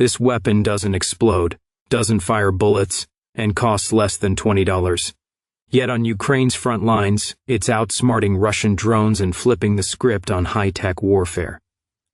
This weapon doesn't explode, doesn't fire bullets, and costs less than $20. Yet on Ukraine's front lines, it's outsmarting Russian drones and flipping the script on high-tech warfare.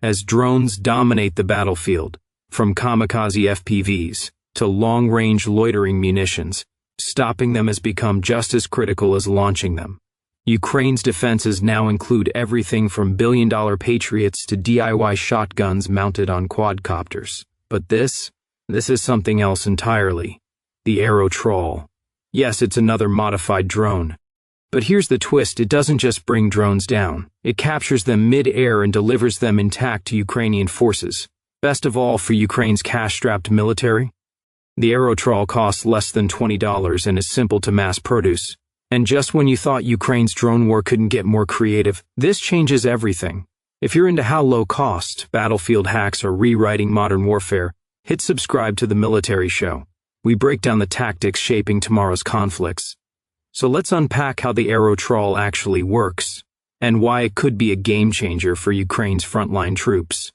As drones dominate the battlefield, from kamikaze FPVs to long-range loitering munitions, stopping them has become just as critical as launching them. Ukraine's defenses now include everything from billion-dollar Patriots to DIY shotguns mounted on quadcopters. But this is something else entirely. The Aero Trawl. Yes, it's another modified drone. But here's the twist, it doesn't just bring drones down. It captures them mid-air and delivers them intact to Ukrainian forces. Best of all for Ukraine's cash-strapped military. The Aero Trawl costs less than $20 and is simple to mass produce. And just when you thought Ukraine's drone war couldn't get more creative, this changes everything. If you're into how low-cost battlefield hacks are rewriting modern warfare, hit subscribe to the Military Show. We break down the tactics shaping tomorrow's conflicts. So let's unpack how the Aero Trawl actually works, and why it could be a game-changer for Ukraine's frontline troops.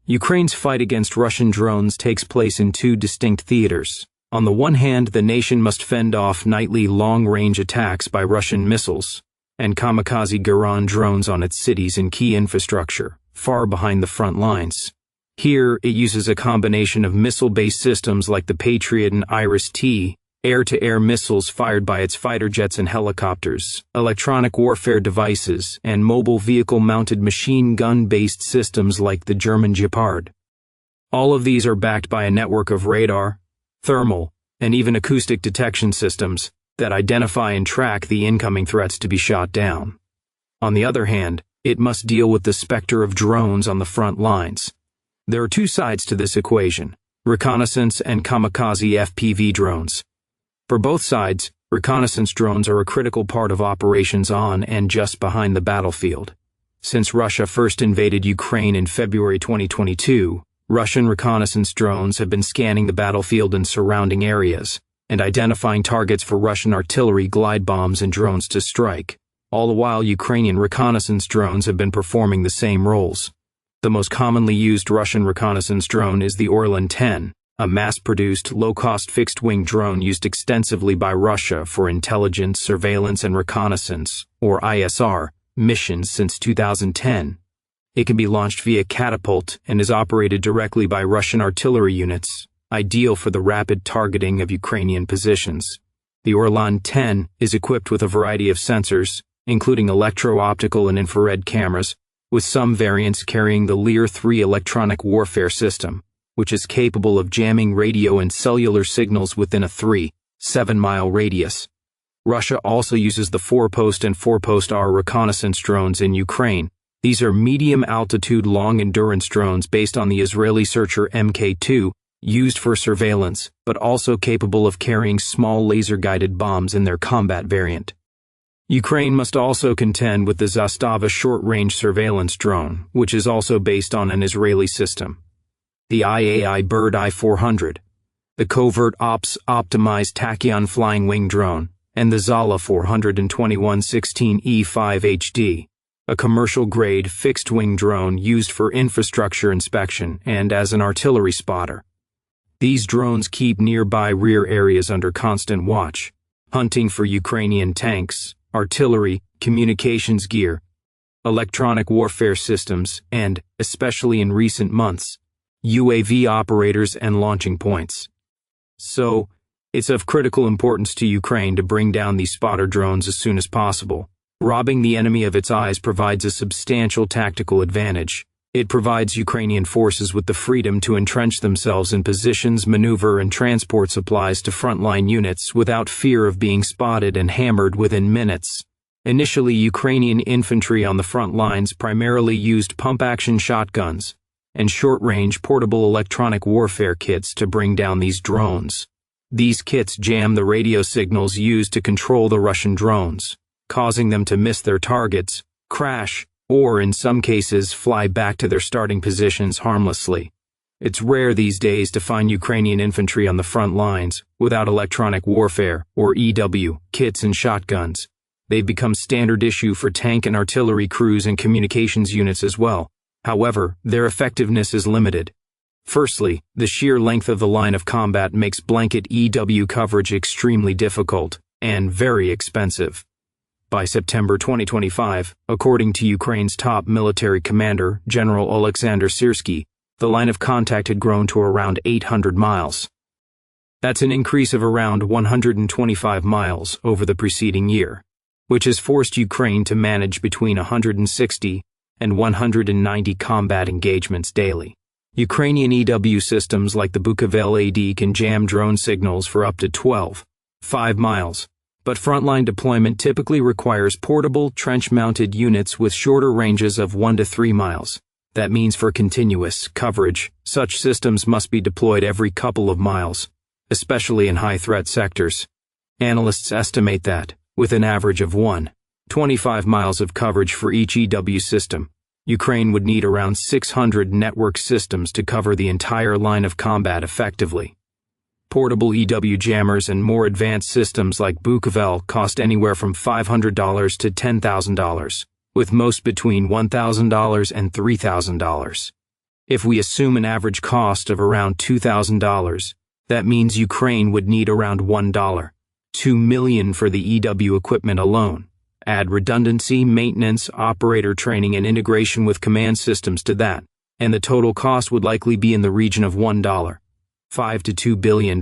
Ukraine's fight against Russian drones takes place in two distinct theaters. On the one hand, the nation must fend off nightly long-range attacks by Russian missiles and kamikaze Garan drones on its cities and key infrastructure, far behind the front lines. Here, it uses a combination of missile-based systems like the Patriot and Iris-T, air-to-air missiles fired by its fighter jets and helicopters, electronic warfare devices, and mobile vehicle-mounted machine gun-based systems like the German Gepard. All of these are backed by a network of radar, thermal, and even acoustic detection systems that identify and track the incoming threats to be shot down. On the other hand, it must deal with the specter of drones on the front lines. There are two sides to this equation: reconnaissance and kamikaze FPV drones. For both sides, reconnaissance drones are a critical part of operations on and just behind the battlefield. Since Russia first invaded Ukraine in February 2022, Russian reconnaissance drones have been scanning the battlefield and surrounding areas, and identifying targets for Russian artillery, glide bombs, and drones to strike. All the while, Ukrainian reconnaissance drones have been performing the same roles. The most commonly used Russian reconnaissance drone is the Orlan-10, a mass-produced, low-cost fixed-wing drone used extensively by Russia for intelligence, surveillance, and reconnaissance, or ISR, missions since 2010. It can be launched via catapult and is operated directly by Russian artillery units, ideal for the rapid targeting of Ukrainian positions. The Orlan-10 is equipped with a variety of sensors, including electro-optical and infrared cameras, with some variants carrying the Lear-3 electronic warfare system, which is capable of jamming radio and cellular signals within a 3-7-mile radius. Russia also uses the 4-post and 4-post-R reconnaissance drones in Ukraine. These are medium-altitude, long-endurance drones based on the Israeli Searcher Mk2, used for surveillance, but also capable of carrying small laser-guided bombs in their combat variant. Ukraine must also contend with the Zastava short-range surveillance drone, which is also based on an Israeli system. The IAI Bird I-400, the Covert Ops Optimized Tachyon Flying Wing Drone, and the Zala 421-16E5 HD, a commercial-grade fixed-wing drone used for infrastructure inspection and as an artillery spotter. These drones keep nearby rear areas under constant watch, hunting for Ukrainian tanks, artillery, communications gear, electronic warfare systems, and, especially in recent months, UAV operators and launching points. So, it's of critical importance to Ukraine to bring down these spotter drones as soon as possible. Robbing the enemy of its eyes provides a substantial tactical advantage. It provides Ukrainian forces with the freedom to entrench themselves in positions, maneuver, and transport supplies to frontline units without fear of being spotted and hammered within minutes. Initially, Ukrainian infantry on the front lines primarily used pump-action shotguns and short-range portable electronic warfare kits to bring down these drones. These kits jam the radio signals used to control the Russian drones, causing them to miss their targets, crash, or in some cases fly back to their starting positions harmlessly. It's rare these days to find Ukrainian infantry on the front lines without electronic warfare, or EW, kits and shotguns. They've become standard issue for tank and artillery crews and communications units as well. However, their effectiveness is limited. Firstly, the sheer length of the line of combat makes blanket EW coverage extremely difficult and very expensive. By September 2025, according to Ukraine's top military commander, General Oleksandr Syrsky, the line of contact had grown to around 800 miles. That's an increase of around 125 miles over the preceding year, which has forced Ukraine to manage between 160 and 190 combat engagements daily. Ukrainian EW systems like the Bukovel AD can jam drone signals for up to 5 miles, but frontline deployment typically requires portable, trench-mounted units with shorter ranges of 1 to 3 miles. That means for continuous coverage, such systems must be deployed every couple of miles, especially in high-threat sectors. Analysts estimate that, with an average of 25 miles of coverage for each EW system, Ukraine would need around 600 network systems to cover the entire line of combat effectively. Portable EW jammers and more advanced systems like Bukovel cost anywhere from $500 to $10,000, with most between $1,000 and $3,000. If we assume an average cost of around $2,000, that means Ukraine would need around $2 million for the EW equipment alone. Add redundancy, maintenance, operator training, and integration with command systems to that, and the total cost would likely be in the region of $5 to $2 billion.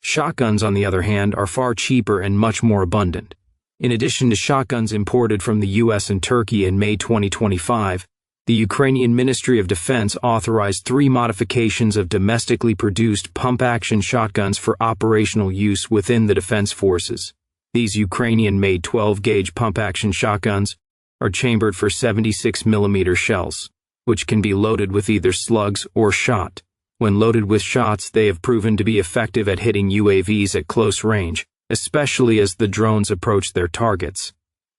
Shotguns, on the other hand, are far cheaper and much more abundant. In addition to shotguns imported from the US and Turkey in May 2025, the Ukrainian Ministry of Defense authorized 3 modifications of domestically produced pump-action shotguns for operational use within the defense forces. These Ukrainian-made 12-gauge pump-action shotguns are chambered for 76mm shells, which can be loaded with either slugs or shot. When loaded with shots, they have proven to be effective at hitting UAVs at close range, especially as the drones approach their targets.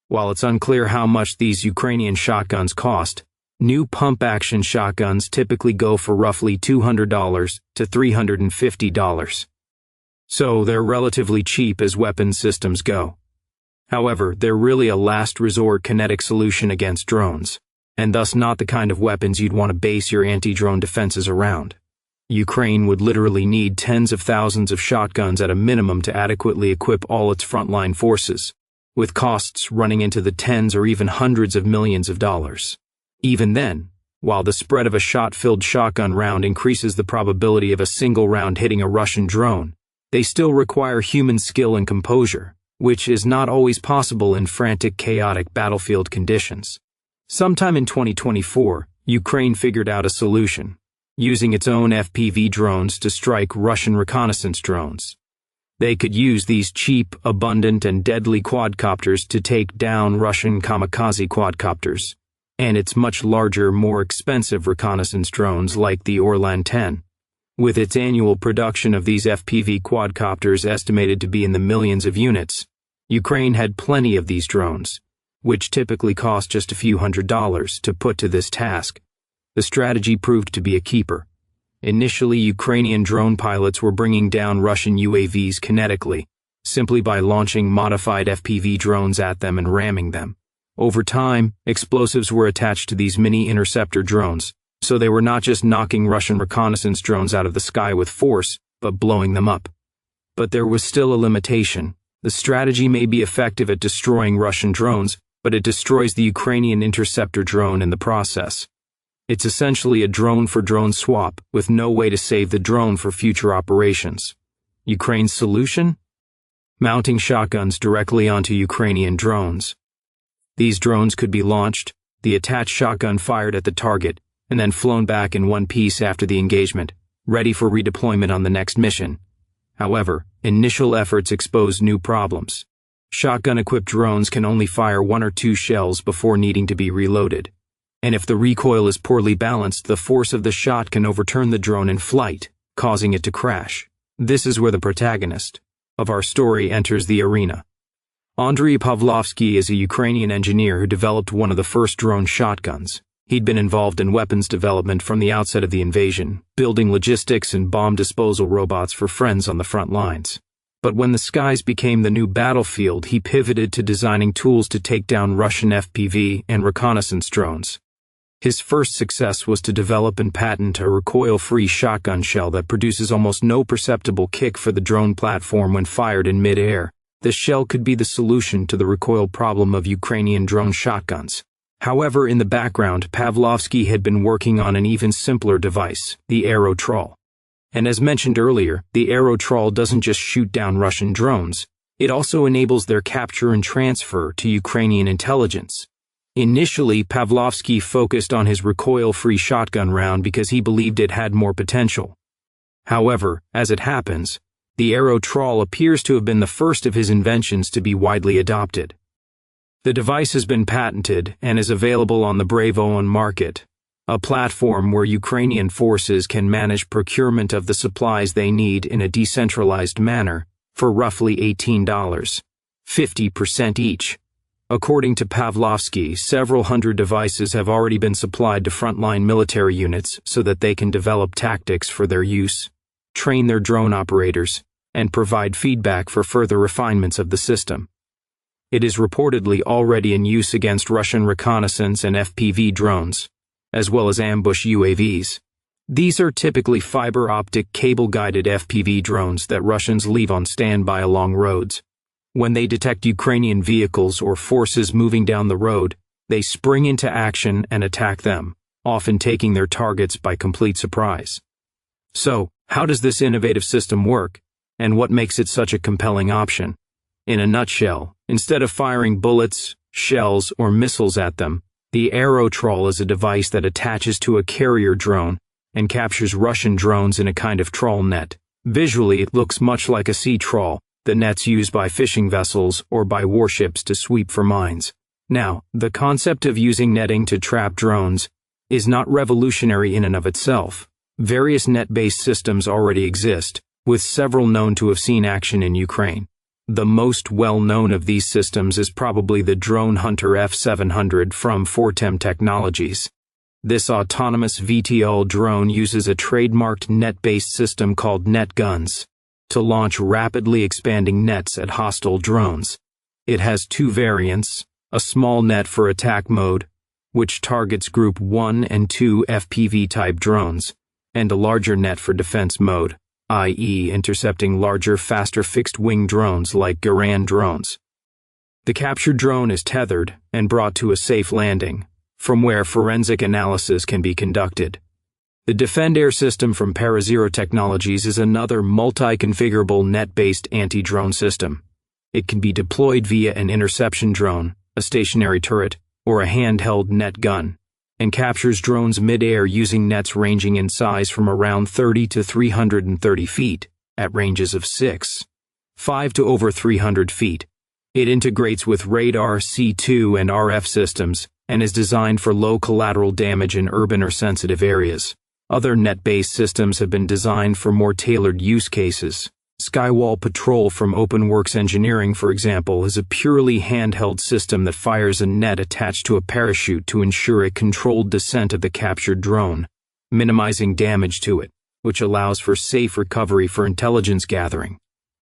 While it's unclear how much these Ukrainian shotguns cost, new pump-action shotguns typically go for roughly $200 to $350. So they're relatively cheap as weapon systems go. However, they're really a last-resort kinetic solution against drones, and thus not the kind of weapons you'd want to base your anti-drone defenses around. Ukraine would literally need tens of thousands of shotguns at a minimum to adequately equip all its frontline forces, with costs running into the tens or even hundreds of millions of dollars. Even then, while the spread of a shot-filled shotgun round increases the probability of a single round hitting a Russian drone, they still require human skill and composure, which is not always possible in frantic, chaotic battlefield conditions. Sometime in 2024, Ukraine figured out a solution, using its own FPV drones to strike Russian reconnaissance drones. They could use these cheap, abundant, and deadly quadcopters to take down Russian kamikaze quadcopters, and its much larger, more expensive reconnaissance drones like the Orlan-10. With its annual production of these FPV quadcopters estimated to be in the millions of units, Ukraine had plenty of these drones, which typically cost just a few $100s to put to this task. The strategy proved to be a keeper. Initially, Ukrainian drone pilots were bringing down Russian UAVs kinetically, simply by launching modified FPV drones at them and ramming them. Over time, explosives were attached to these mini interceptor drones, so they were not just knocking Russian reconnaissance drones out of the sky with force, but blowing them up. But there was still a limitation. The strategy may be effective at destroying Russian drones, but it destroys the Ukrainian interceptor drone in the process. It's essentially a drone-for-drone swap, with no way to save the drone for future operations. Ukraine's solution? Mounting shotguns directly onto Ukrainian drones. These drones could be launched, the attached shotgun fired at the target, and then flown back in one piece after the engagement, ready for redeployment on the next mission. However, initial efforts exposed new problems. Shotgun-equipped drones can only fire 1 or 2 shells before needing to be reloaded. And if the recoil is poorly balanced, the force of the shot can overturn the drone in flight, causing it to crash. This is where the protagonist of our story enters the arena. Andrii Pavlovskyi is a Ukrainian engineer who developed one of the first drone shotguns. He'd been involved in weapons development from the outset of the invasion, building logistics and bomb disposal robots for friends on the front lines. But when the skies became the new battlefield, he pivoted to designing tools to take down Russian FPV and reconnaissance drones. His first success was to develop and patent a recoil-free shotgun shell that produces almost no perceptible kick for the drone platform when fired in mid-air. This shell could be the solution to the recoil problem of Ukrainian drone shotguns. However, in the background, Pavlovskyi had been working on an even simpler device, the Aero Trawl. And as mentioned earlier, the Aero Trawl doesn't just shoot down Russian drones, it also enables their capture and transfer to Ukrainian intelligence. Initially, Pavlovskyi focused on his recoil-free shotgun round because he believed it had more potential. However, as it happens, the Aero Trawl appears to have been the first of his inventions to be widely adopted. The device has been patented and is available on the Bravo market, a platform where Ukrainian forces can manage procurement of the supplies they need in a decentralized manner for roughly $18, 50% each. According to Pavlovskyi, several hundred devices have already been supplied to frontline military units so that they can develop tactics for their use, train their drone operators, and provide feedback for further refinements of the system. It is reportedly already in use against Russian reconnaissance and FPV drones, as well as ambush UAVs. These are typically fiber-optic cable-guided FPV drones that Russians leave on standby along roads. When they detect Ukrainian vehicles or forces moving down the road, they spring into action and attack them, often taking their targets by complete surprise. So, how does this innovative system work, and what makes it such a compelling option? In a nutshell, instead of firing bullets, shells, or missiles at them, the Aero Trawl is a device that attaches to a carrier drone and captures Russian drones in a kind of trawl net. Visually, it looks much like a sea trawl, the nets used by fishing vessels or by warships to sweep for mines. Now, the concept of using netting to trap drones is not revolutionary in and of itself. Various net-based systems already exist, with several known to have seen action in Ukraine. The most well-known of these systems is probably the drone hunter F700 from Fortem Technologies. This autonomous VTOL drone uses a trademarked net-based system called net guns to launch rapidly expanding nets at hostile drones. It has two variants, a small net for attack mode, which targets Group 1 and 2 FPV-type drones, and a larger net for defense mode, i.e. intercepting larger, faster fixed-wing drones like Garand drones. The captured drone is tethered and brought to a safe landing, from where forensic analysis can be conducted. The Defend Air system from Aero Technologies is another multi-configurable net-based anti-drone system. It can be deployed via an interception drone, a stationary turret, or a handheld net gun, and captures drones mid-air using nets ranging in size from around 30 to 330 feet, at ranges of 5 to over 300 feet. It integrates with radar, C2 and RF systems, and is designed for low collateral damage in urban or sensitive areas. Other net-based systems have been designed for more tailored use cases. Skywall Patrol from OpenWorks Engineering, for example, is a purely handheld system that fires a net attached to a parachute to ensure a controlled descent of the captured drone, minimizing damage to it, which allows for safe recovery for intelligence gathering.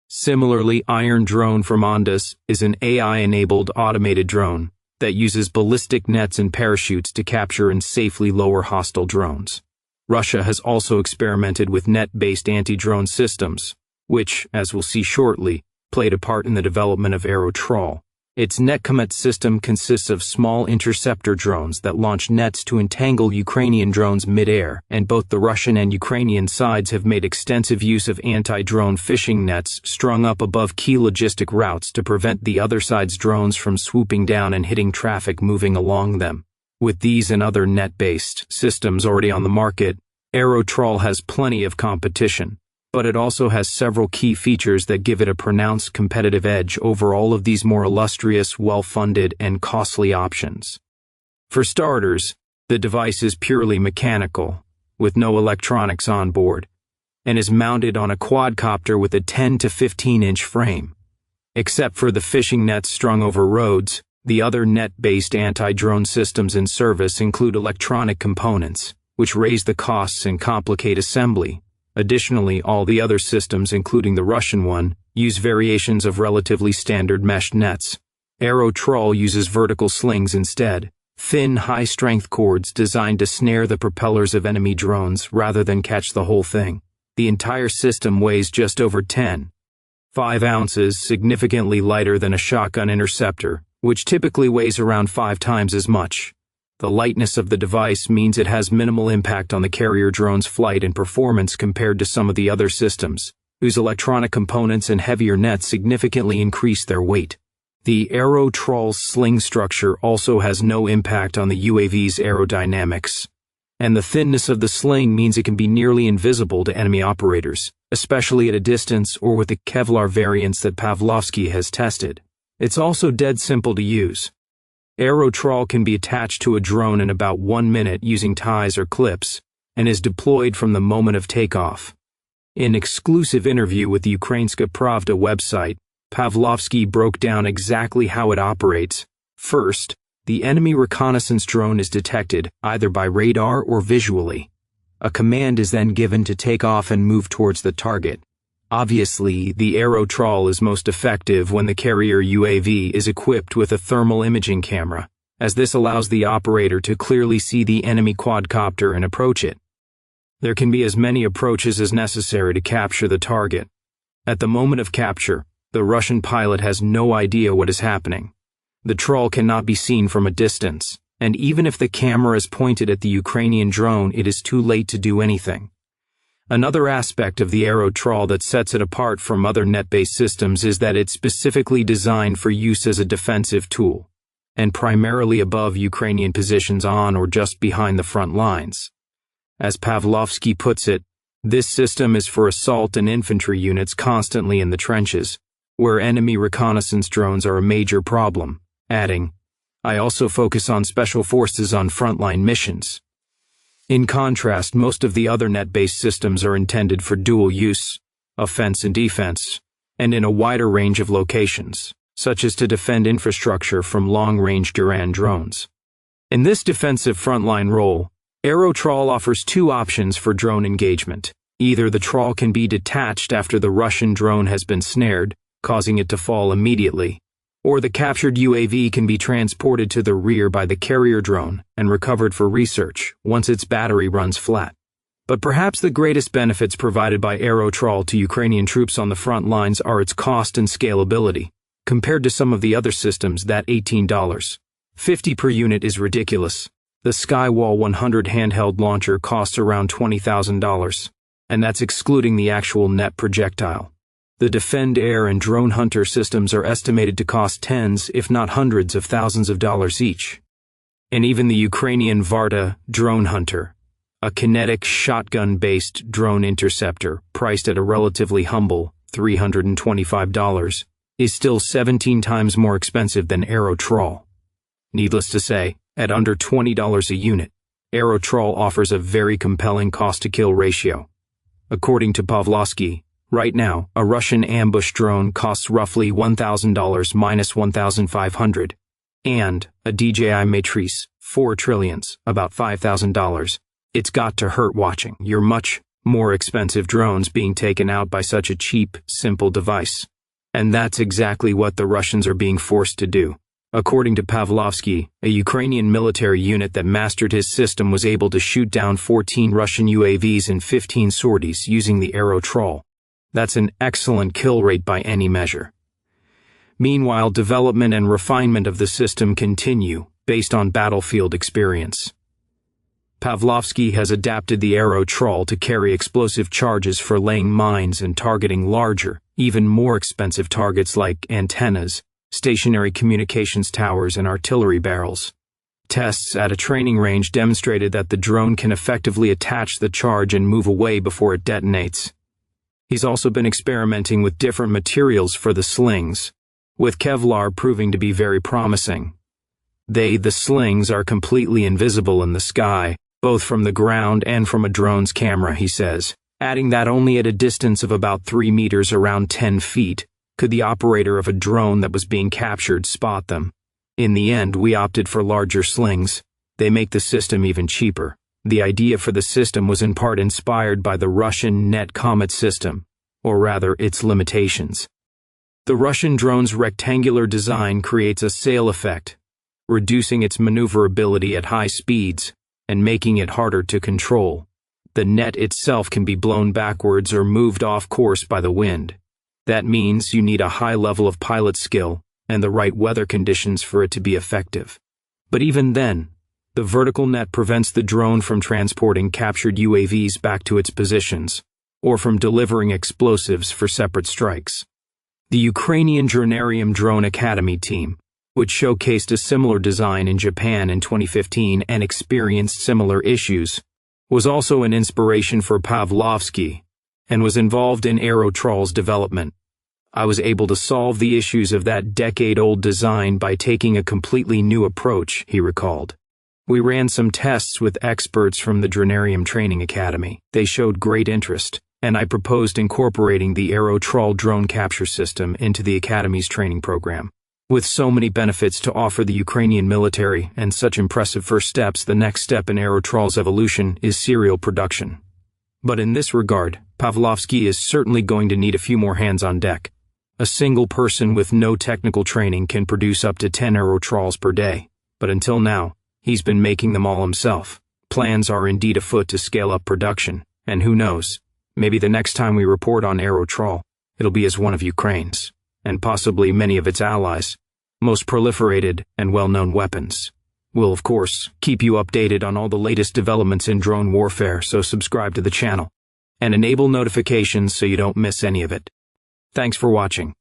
Similarly, Iron Drone from Ondas is an AI-enabled automated drone that uses ballistic nets and parachutes to capture and safely lower hostile drones. Russia has also experimented with net-based anti-drone systems, which, as we'll see shortly, played a part in the development of Aero Trawl. Its NetComet system consists of small interceptor drones that launch nets to entangle Ukrainian drones mid-air, and both the Russian and Ukrainian sides have made extensive use of anti-drone fishing nets strung up above key logistic routes to prevent the other side's drones from swooping down and hitting traffic moving along them. With these and other net-based systems already on the market, Aero Trawl has plenty of competition, but it also has several key features that give it a pronounced competitive edge over all of these more illustrious, well-funded, and costly options. For starters, the device is purely mechanical, with no electronics on board, and is mounted on a quadcopter with a 10 to 15-inch frame. Except for the fishing nets strung over roads, the other net-based anti-drone systems in service include electronic components, which raise the costs and complicate assembly. Additionally, all the other systems, including the Russian one, use variations of relatively standard meshed nets. Aero Trawl uses vertical slings instead, Thin, high-strength cords designed to snare the propellers of enemy drones rather than catch the whole thing. The entire system weighs just over 10.5 ounces, significantly lighter than a shotgun interceptor, which typically weighs around 5 times as much. The lightness of the device means it has minimal impact on the carrier drone's flight and performance compared to some of the other systems, whose electronic components and heavier nets significantly increase their weight. The Aero Trawl's sling structure also has no impact on the UAV's aerodynamics, and the thinness of the sling means it can be nearly invisible to enemy operators, especially at a distance or with the Kevlar variants that Pavlovskyi has tested. It's also dead simple to use. Aero Trawl can be attached to a drone in about 1 minute using ties or clips, and is deployed from the moment of takeoff. In an exclusive interview with the Ukrainska Pravda website, Pavlovskyi broke down exactly how it operates. First, the enemy reconnaissance drone is detected either by radar or visually. A command is then given to take off and move towards the target. Obviously, the Aero Trawl is most effective when the carrier UAV is equipped with a thermal imaging camera, as this allows the operator to clearly see the enemy quadcopter and approach it. There can be as many approaches as necessary to capture the target. At the moment of capture, the Russian pilot has no idea what is happening. The trawl cannot be seen from a distance, and even if the camera is pointed at the Ukrainian drone, it is too late to do anything. Another aspect of the Aero Trawl that sets it apart from other net-based systems is that it's specifically designed for use as a defensive tool, and primarily above Ukrainian positions on or just behind the front lines. As Pavlovskyi puts it, this system is for assault and infantry units constantly in the trenches, where enemy reconnaissance drones are a major problem, adding, "I also focus on special forces on frontline missions." In contrast, most of the other net-based systems are intended for dual use, offense and defense, and in a wider range of locations, such as to defend infrastructure from long-range Duran drones. In this defensive frontline role, Aero Trawl offers 2 options for drone engagement. Either the trawl can be detached after the Russian drone has been snared, causing it to fall immediately, or the captured UAV can be transported to the rear by the carrier drone and recovered for research once its battery runs flat. But perhaps the greatest benefits provided by Aero Trawl to Ukrainian troops on the front lines are its cost and scalability. Compared to some of the other systems, that $18.50 per unit is ridiculous. The Skywall 100 handheld launcher costs around $20,000, and that's excluding the actual net projectile. The Defend Air and Drone Hunter systems are estimated to cost tens, if not hundreds of thousands of dollars each. And even the Ukrainian Varta Drone Hunter, a kinetic shotgun-based drone interceptor priced at a relatively humble $325, is still 17 times more expensive than Aero Trawl. Needless to say, at under $20 a unit, Aero Trawl offers a very compelling cost-to-kill ratio. According to Pavlovskyi, right now, a Russian ambush drone costs roughly $1,000 minus $1,500, and a DJI Matrice 4 trillions, about $5,000. It's got to hurt watching your much more expensive drones being taken out by such a cheap, simple device. And that's exactly what the Russians are being forced to do. According to Pavlovskyi, a Ukrainian military unit that mastered his system was able to shoot down 14 Russian UAVs in 15 sorties using the Aero Trawl. That's an excellent kill rate by any measure. Meanwhile, development and refinement of the system continue based on battlefield experience. Pavlovskyi has adapted the Aero Trawl to carry explosive charges for laying mines and targeting larger, even more expensive targets like antennas, stationary communications towers, and artillery barrels. Tests at a training range demonstrated that the drone can effectively attach the charge and move away before it detonates. He's also been experimenting with different materials for the slings, with Kevlar proving to be very promising. The slings are completely invisible in the sky, both from the ground and from a drone's camera, he says, adding that only at a distance of about 3 meters, around 10 feet, could the operator of a drone that was being captured spot them. In the end, we opted for larger slings. They make the system even cheaper. The idea for the system was in part inspired by the Russian Net Comet system, or rather its limitations. The Russian drone's rectangular design creates a sail effect, reducing its maneuverability at high speeds and making it harder to control. The net itself can be blown backwards or moved off course by the wind. That means you need a high level of pilot skill and the right weather conditions for it to be effective. But even then, the vertical net prevents the drone from transporting captured UAVs back to its positions, or from delivering explosives for separate strikes. The Ukrainian Dronarium Drone Academy team, which showcased a similar design in Japan in 2015 and experienced similar issues, was also an inspiration for Pavlovskyi and was involved in Aero Trawl's development. I was able to solve the issues of that decade-old design by taking a completely new approach, he recalled. We ran some tests with experts from the Dronarium Training Academy. They showed great interest, and I proposed incorporating the Aero Trawl drone capture system into the Academy's training program. With so many benefits to offer the Ukrainian military and such impressive first steps, the next step in Aero Trawl's evolution is serial production. But in this regard, Pavlovskyi is certainly going to need a few more hands on deck. A single person with no technical training can produce up to 10 Aero Trawls per day, but until now, he's been making them all himself. Plans are indeed afoot to scale up production, and who knows, maybe the next time we report on Aero Trawl, it'll be as one of Ukraine's, and possibly many of its allies, most proliferated and well-known weapons. We'll, of course, keep you updated on all the latest developments in drone warfare, so subscribe to the channel and enable notifications so you don't miss any of it. Thanks for watching.